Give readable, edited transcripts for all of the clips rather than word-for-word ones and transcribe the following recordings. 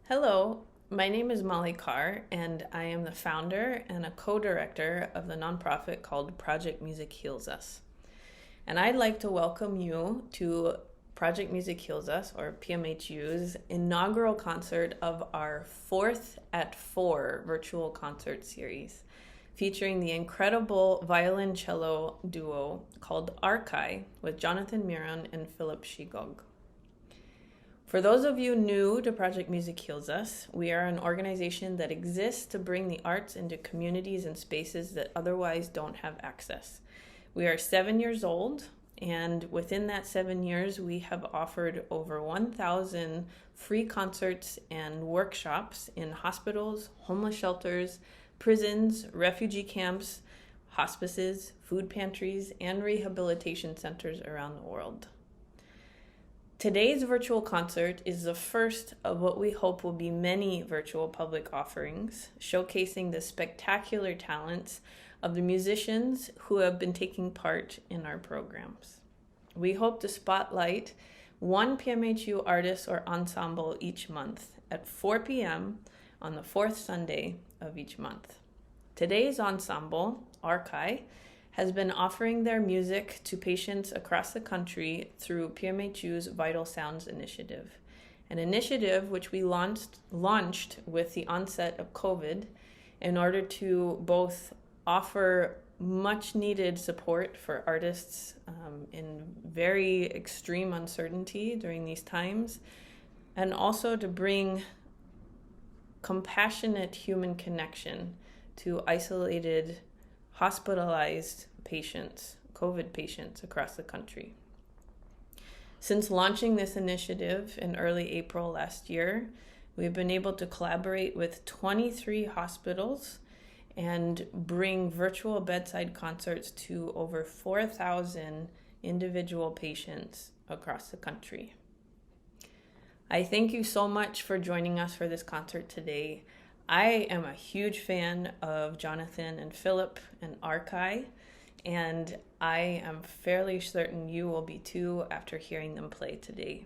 Hello, my name is Molly Carr, and I am the founder and a co-director of the nonprofit called Project Music Heals Us. And I'd like to welcome you to Project Music Heals Us, or PMHU's inaugural concert of our 4th at 4 virtual concert series, featuring the incredible violoncello duo called ARKAI with Jonathan Miron and Philip Shigog. For those of you new to Project Music Heals Us, we are an organization that exists to bring the arts into communities and spaces that otherwise don't have access. We are 7 years old, and within that 7 years, we have offered over 1,000 free concerts and workshops in hospitals, homeless shelters, prisons, refugee camps, hospices, food pantries, and rehabilitation centers around the world. Today's virtual concert is the first of what we hope will be many virtual public offerings, showcasing the spectacular talents of the musicians who have been taking part in our programs. We hope to spotlight one PMHU artist or ensemble each month at 4 p.m. on the fourth Sunday of each month. Today's ensemble, ARKAI, has been offering their music to patients across the country through PMHU's Vital Sounds initiative, an initiative which we launched with the onset of COVID in order to both offer much needed support for artists in very extreme uncertainty during these times, and also to bring compassionate human connection to isolated, hospitalized patients, COVID patients across the country. Since launching this initiative in early April last year, we've been able to collaborate with 23 hospitals and bring virtual bedside concerts to over 4,000 individual patients across the country. I thank you so much for joining us for this concert today. I am a huge fan of Jonathan and Philip and ARKAI, and I am fairly certain you will be too after hearing them play today.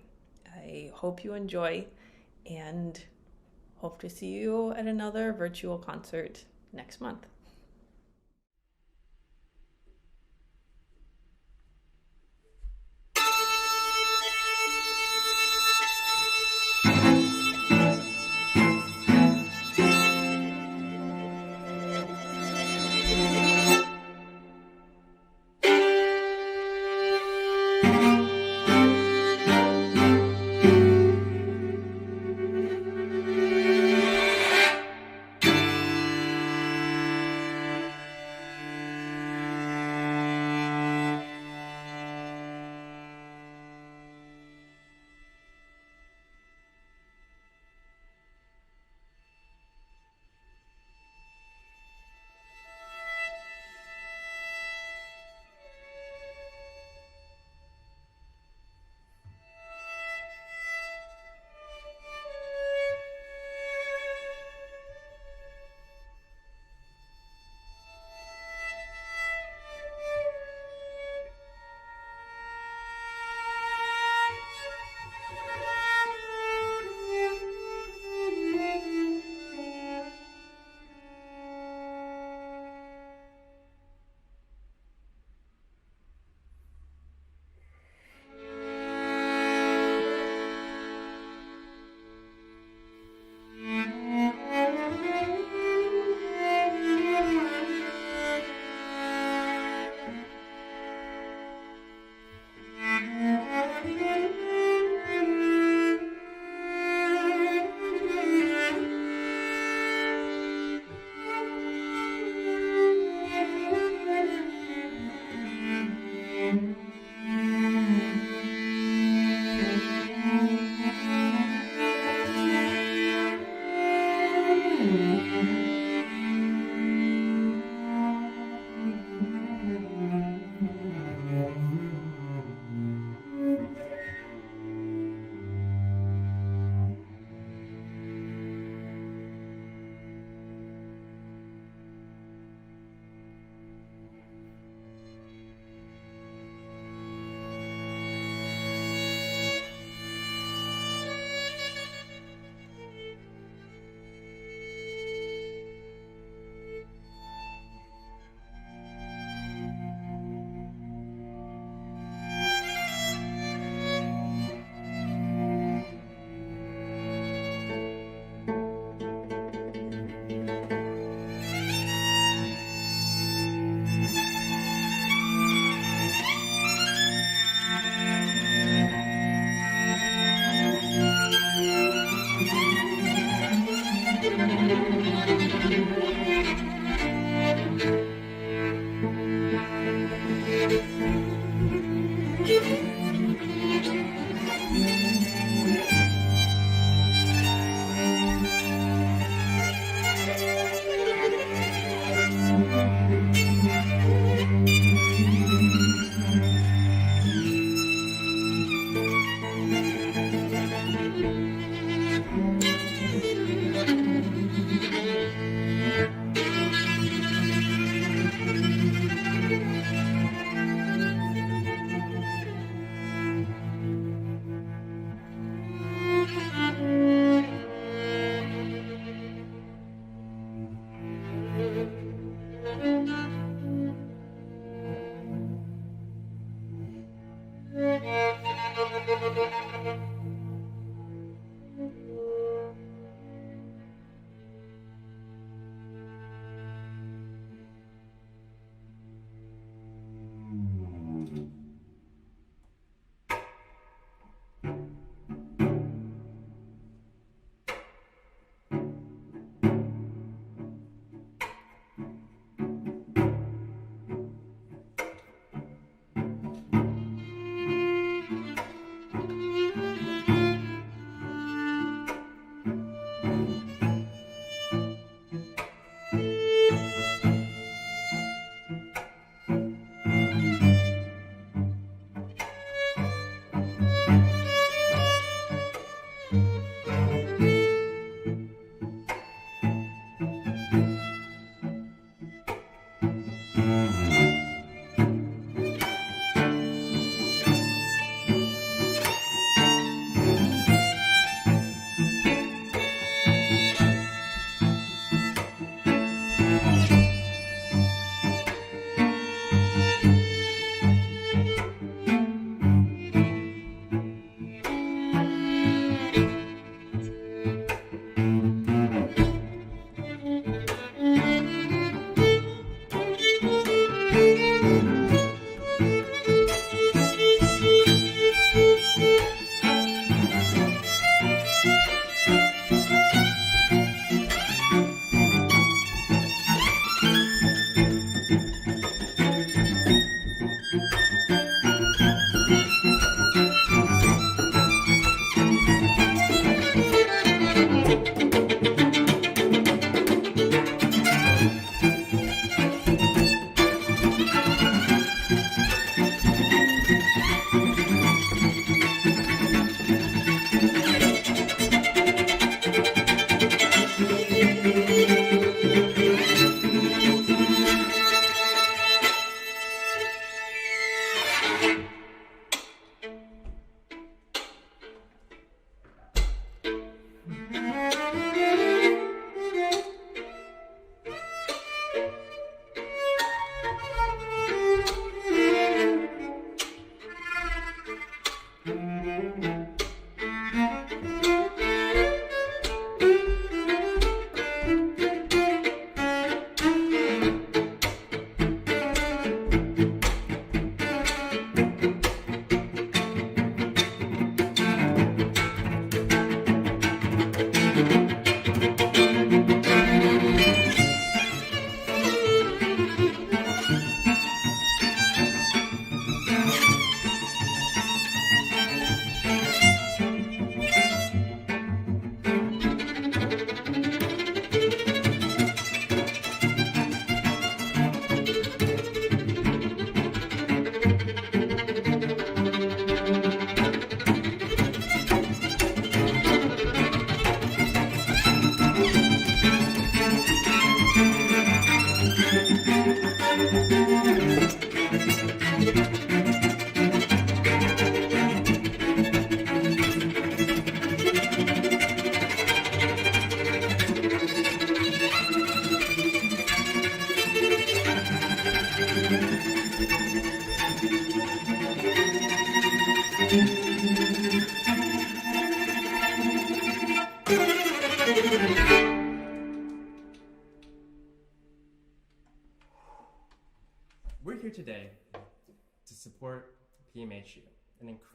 I hope you enjoy and hope to see you at another virtual concert next month.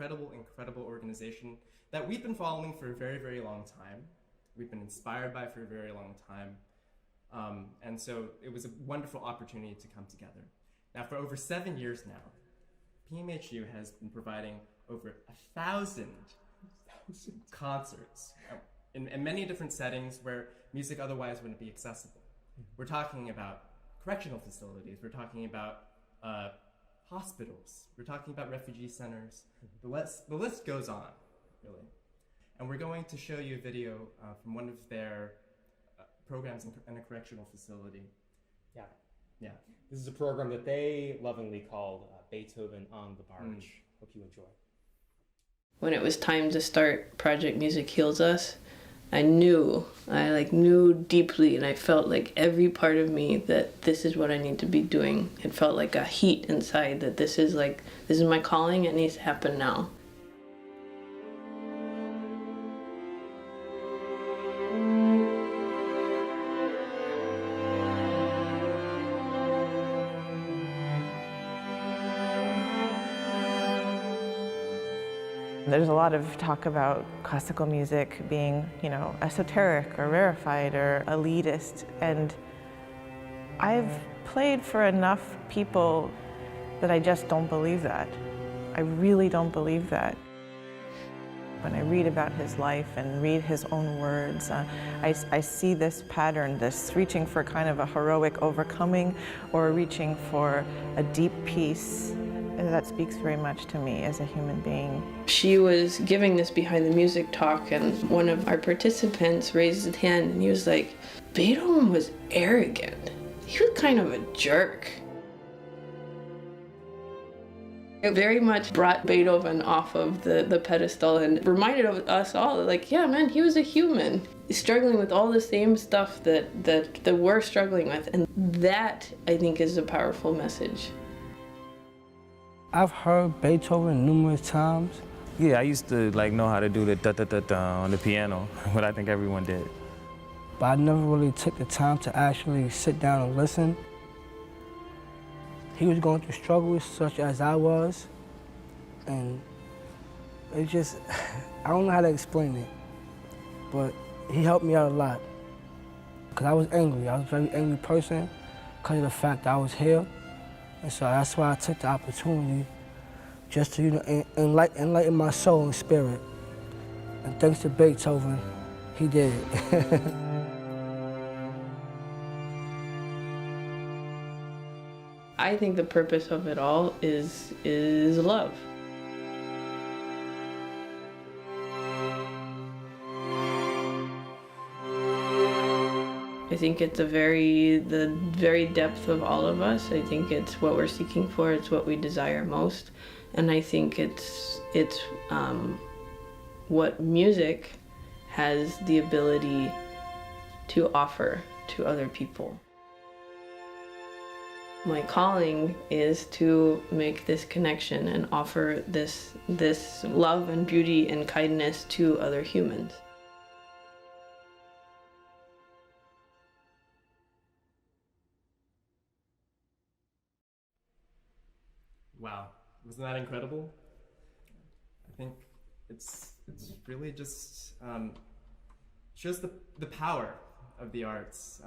incredible organization that we've been following for a very, very long time. We've been inspired by for a very long time. And so it was a wonderful opportunity to come together. Now, for over 7 years now, PMHU has been providing over 1,000 concerts in many different settings where music otherwise wouldn't be accessible. We're talking about correctional facilities, we're talking about hospitals, we're talking about refugee centers. The list goes on, really. And we're going to show you a video from one of their programs in a correctional facility. Yeah. This is a program that they lovingly called Beethoven on the Barge. Hope you enjoy. When it was time to start Project Music Heals Us, I knew deeply, and I felt like every part of me that this is what I need to be doing. It felt like a heat inside that this is my calling, it needs to happen now. There's a lot of talk about classical music being, esoteric or rarefied or elitist, and I've played for enough people that I just don't believe that. I really don't believe that. When I read about his life and read his own words, I see this pattern, this reaching for kind of a heroic overcoming or reaching for a deep peace. And that speaks very much to me as a human being. She was giving this behind the music talk, and one of our participants raised his hand and he was like, Beethoven was arrogant. He was kind of a jerk. It very much brought Beethoven off of the pedestal and reminded us all, yeah, man, he was a human. He's struggling with all the same stuff that we're struggling with. And that, I think, is a powerful message. I've heard Beethoven numerous times. Yeah, I used to know how to do the da-da-da-da on the piano, but I think everyone did. But I never really took the time to actually sit down and listen. He was going through struggles such as I was, and it just, I don't know how to explain it, but he helped me out a lot. Because I was angry, I was a very angry person because of the fact that I was here. And so that's why I took the opportunity just to, enlighten my soul and spirit. And thanks to Beethoven, he did it. I think the purpose of it all is love. I think it's the very depth of all of us. I think it's what we're seeking for. It's what we desire most, and I think it's what music has the ability to offer to other people. My calling is to make this connection and offer this love and beauty and kindness to other humans. Wow, wasn't that incredible? I think it's really just shows the power of the arts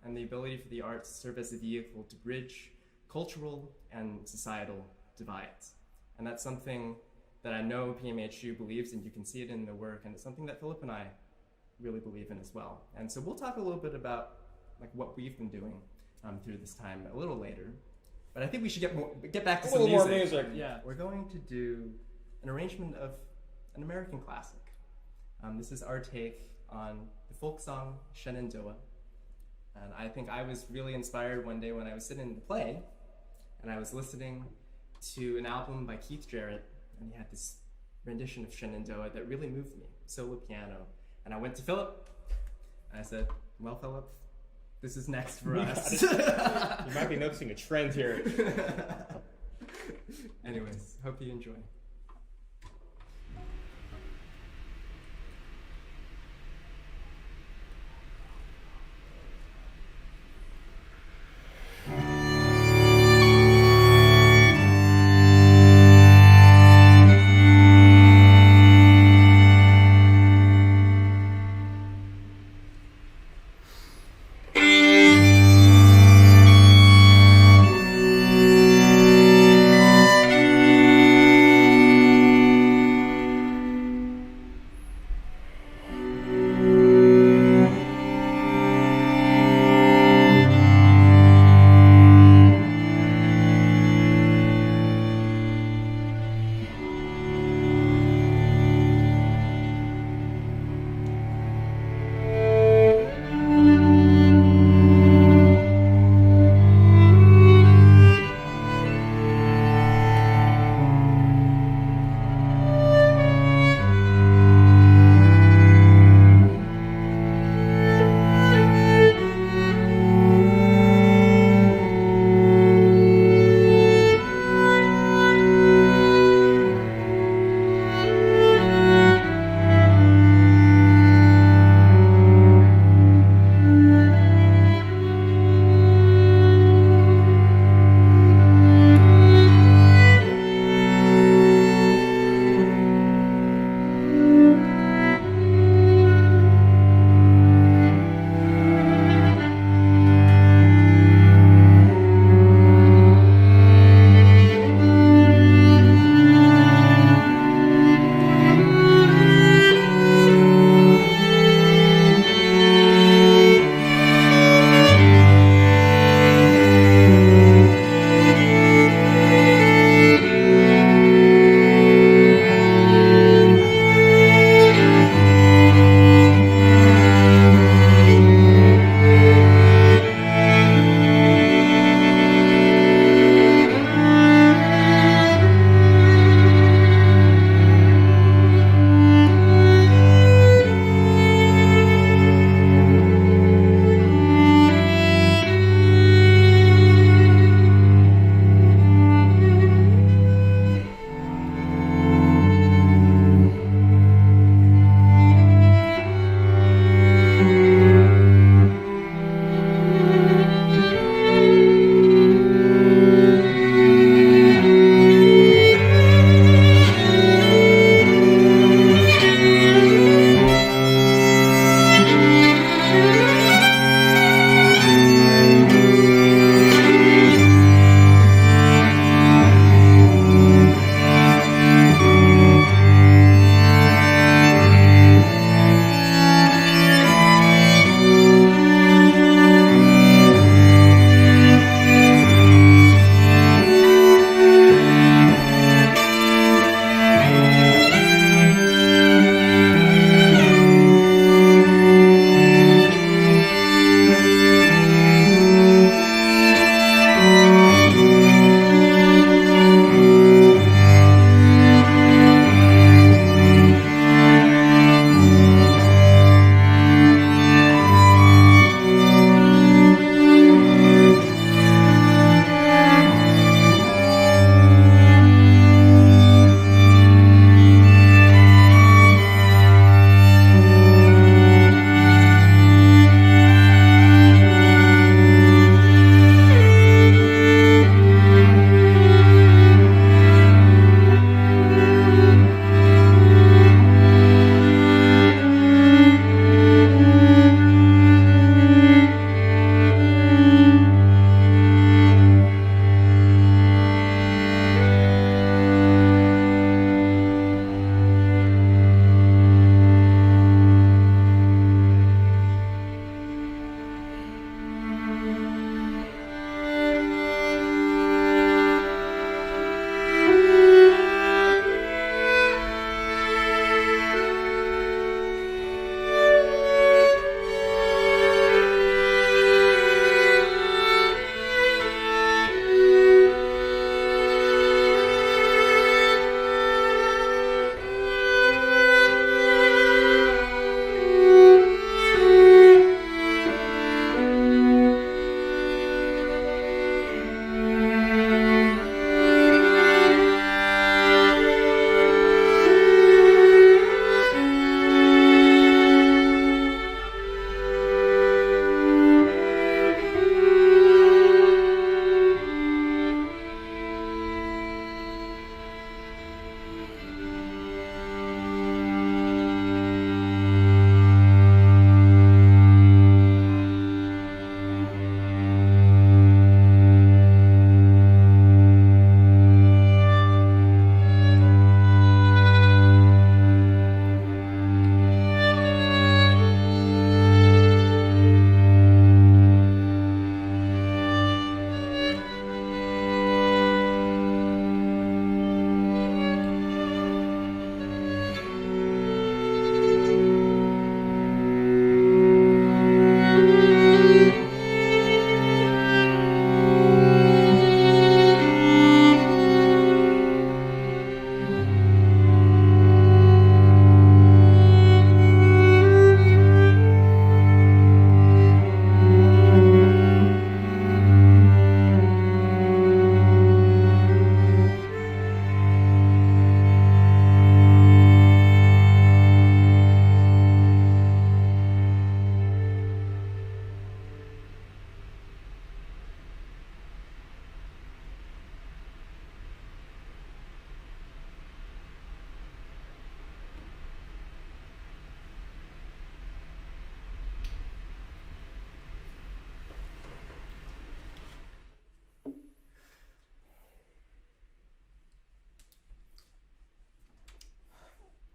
and the ability for the arts to serve as a vehicle to bridge cultural and societal divides. And that's something that I know PMHU believes, and you can see it in the work, and it's something that Philip and I really believe in as well. And so we'll talk a little bit about what we've been doing through this time a little later. But I think we should get back to some music. More music. Yeah, we're going to do an arrangement of an American classic. This is our take on the folk song Shenandoah. And I think I was really inspired one day when I was sitting in the play and I was listening to an album by Keith Jarrett, and he had this rendition of Shenandoah that really moved me, solo piano. And I went to Philip and I said, well, Philip, this is next for us. You might be noticing a trend here. Anyways, hope you enjoy.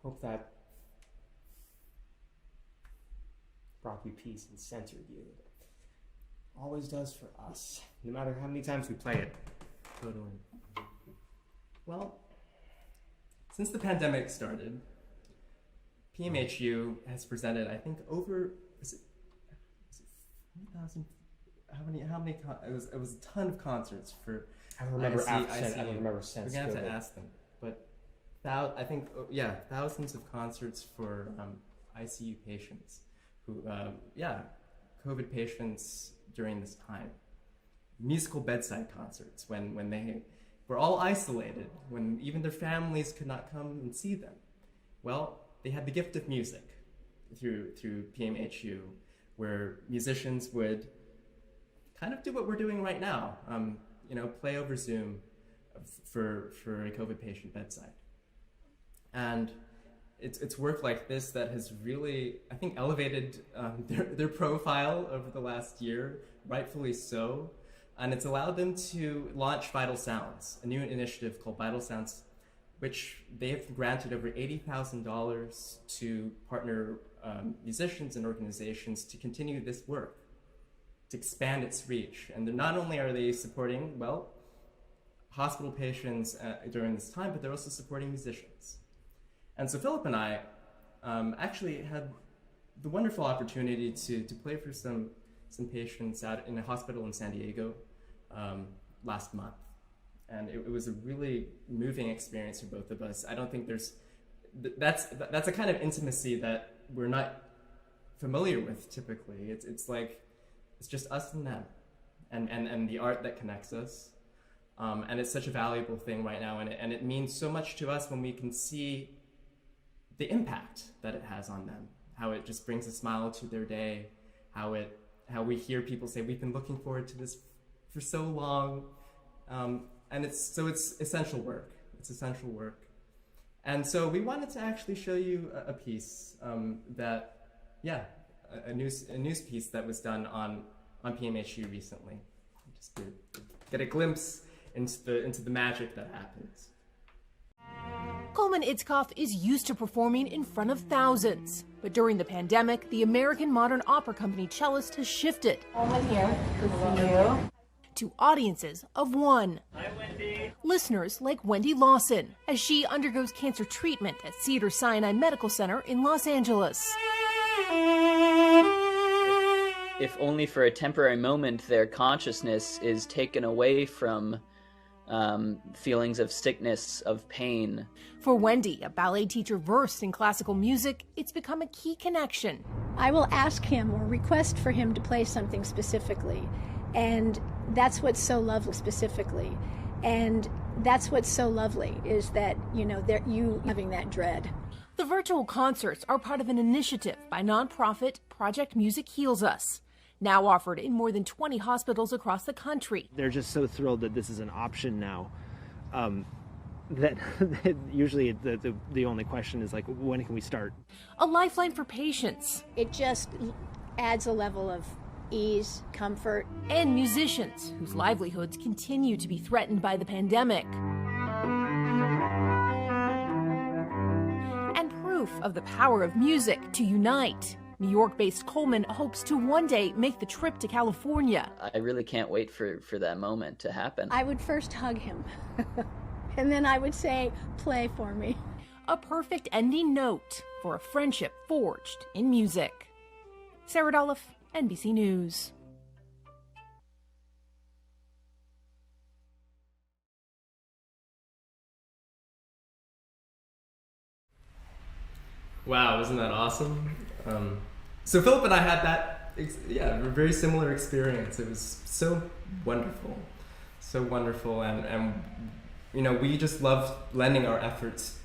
Hope that brought you peace and centered you. Always does for us, no matter how many times we play it. Totally. Well, since the pandemic started, PMHU has presented, I think, over, is it 4,000? How many? It was a ton of concerts for. I don't remember ICU. I don't remember since. We're gonna have to ask them, but I think thousands of concerts for ICU patients who COVID patients during this time. Musical bedside concerts when they were all isolated, when even their families could not come and see them. Well, they had the gift of music through PMHU, where musicians would kind of do what we're doing right now, play over Zoom for a COVID patient bedside. And it's work like this that has really, I think, elevated their profile over the last year, rightfully so. And it's allowed them to launch Vital Sounds, a new initiative called Vital Sounds, which they have granted over $80,000 to partner musicians and organizations to continue this work, to expand its reach. And not only are they supporting, hospital patients during this time, but they're also supporting musicians. And so Philip and I actually had the wonderful opportunity to play for some patients out in a hospital in San Diego last month. And it was a really moving experience for both of us. I don't think that's a kind of intimacy that we're not familiar with typically. It's like, it's just us and them and the art that connects us. And it's such a valuable thing right now. And it means so much to us when we can see the impact that it has on them, how it just brings a smile to their day, how we hear people say, we've been looking forward to this for so long. And it's essential work. It's essential work. And so we wanted to actually show you a piece a news piece that was done on PMHU recently, just to get a glimpse into the magic that happens. Coleman Itzkoff is used to performing in front of thousands. But during the pandemic, the American Modern Opera Company cellist has shifted. Coleman here. Good to see you. To audiences of one. Hi, Wendy. Listeners like Wendy Lawson, as she undergoes cancer treatment at Cedars-Sinai Medical Center in Los Angeles. If only for a temporary moment, their consciousness is taken away from feelings of sickness, of pain. For Wendy, a ballet teacher versed in classical music, it's become a key connection. I will ask him or request for him to play something specifically. And that's what's so lovely, specifically. And that's what's so lovely is that, you having that dread. The virtual concerts are part of an initiative by nonprofit Project Music Heals Us, now offered in more than 20 hospitals across the country. They're just so thrilled that this is an option now. That usually the only question is when can we start? A lifeline for patients. It just adds a level of ease, comfort. And musicians whose livelihoods continue to be threatened by the pandemic. And proof of the power of music to unite. New York-based Coleman hopes to one day make the trip to California. I really can't wait for that moment to happen. I would first hug him, and then I would say, play for me. A perfect ending note for a friendship forged in music. Sarah Dolph, NBC News. Wow, wasn't that awesome? So Philip and I had that, a very similar experience. It was so wonderful, and we just loved lending our efforts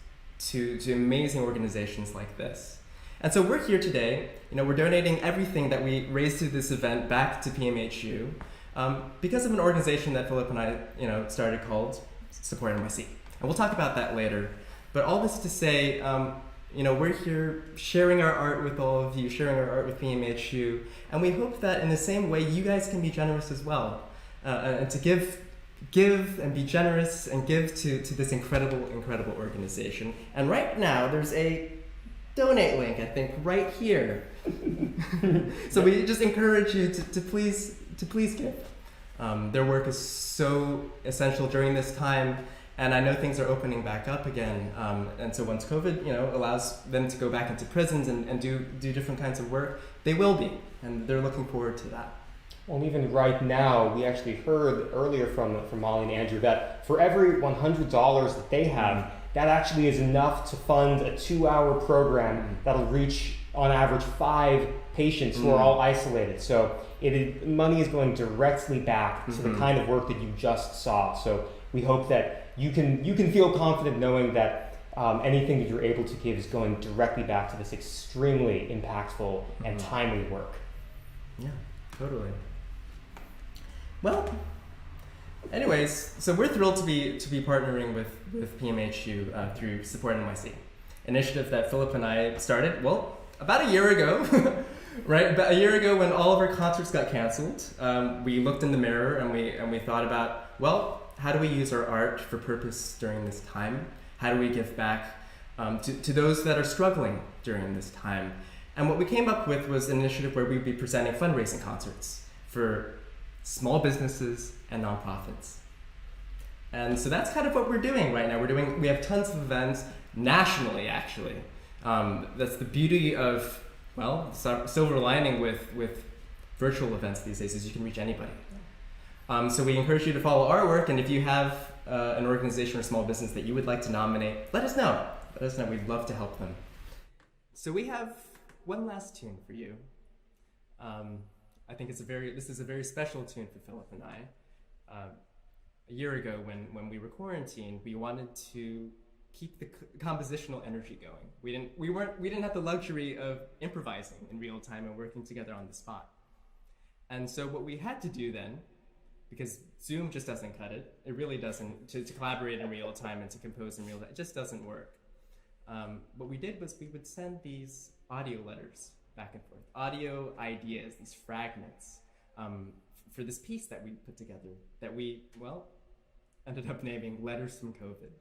to amazing organizations like this. And so we're here today. We're donating everything that we raised through this event back to PMHU because of an organization that Philip and I, started called Support NYC. And we'll talk about that later. But all this to say, we're here sharing our art with all of you, sharing our art with PMHU, and we hope that in the same way you guys can be generous as well, and to give give and be generous and give to this incredible organization. And right now there's a donate link, I think, right here. So we just encourage you to please give. Their work is so essential during this time, and I know things are opening back up again. And so once COVID, allows them to go back into prisons and do different kinds of work, they will be, and they're looking forward to that. Well, even right now, we actually heard earlier from Molly and Andrew that for every $100 that they have, that actually is enough to fund a 2-hour program that'll reach, on average, 5 patients who are all isolated. So money is going directly back to the kind of work that you just saw. So we hope that you can feel confident knowing that anything that you're able to give is going directly back to this extremely impactful and timely work. Yeah, totally. Well, anyways, so we're thrilled to be partnering with PMHU through Support NYC, initiative that Philip and I started, well, about a year ago, right? About a year ago when all of our concerts got canceled, we looked in the mirror and we thought about, well, how do we use our art for purpose during this time? How do we give back to those that are struggling during this time? And what we came up with was an initiative where we'd be presenting fundraising concerts for small businesses and nonprofits. And so that's kind of what we're doing right now. We have tons of events nationally, actually. That's the beauty of, well, silver lining with virtual events these days is you can reach anybody. So we encourage you to follow our work, and if you have an organization or small business that you would like to nominate, let us know. Let us know. We'd love to help them. So we have one last tune for you. I think this is a very special tune for Philip and I. A year ago, when we were quarantined, we wanted to keep the compositional energy going. We didn't have the luxury of improvising in real time and working together on the spot. And so what we had to do then, because Zoom just doesn't cut it, it really doesn't, to collaborate in real time and to compose in real time, it just doesn't work. What we did was we would send these audio letters back and forth, audio ideas, these fragments, for this piece that we put together that we, well, ended up naming Letters from COVID.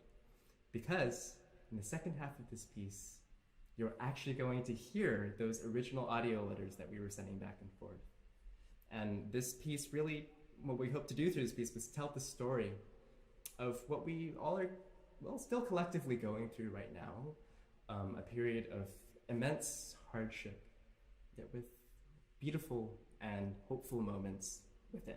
Because in the second half of this piece, you're actually going to hear those original audio letters that we were sending back and forth. And this piece really, what we hope to do through this piece was tell the story of what we all are, well, still collectively going through right now, a period of immense hardship, yet with beautiful and hopeful moments within.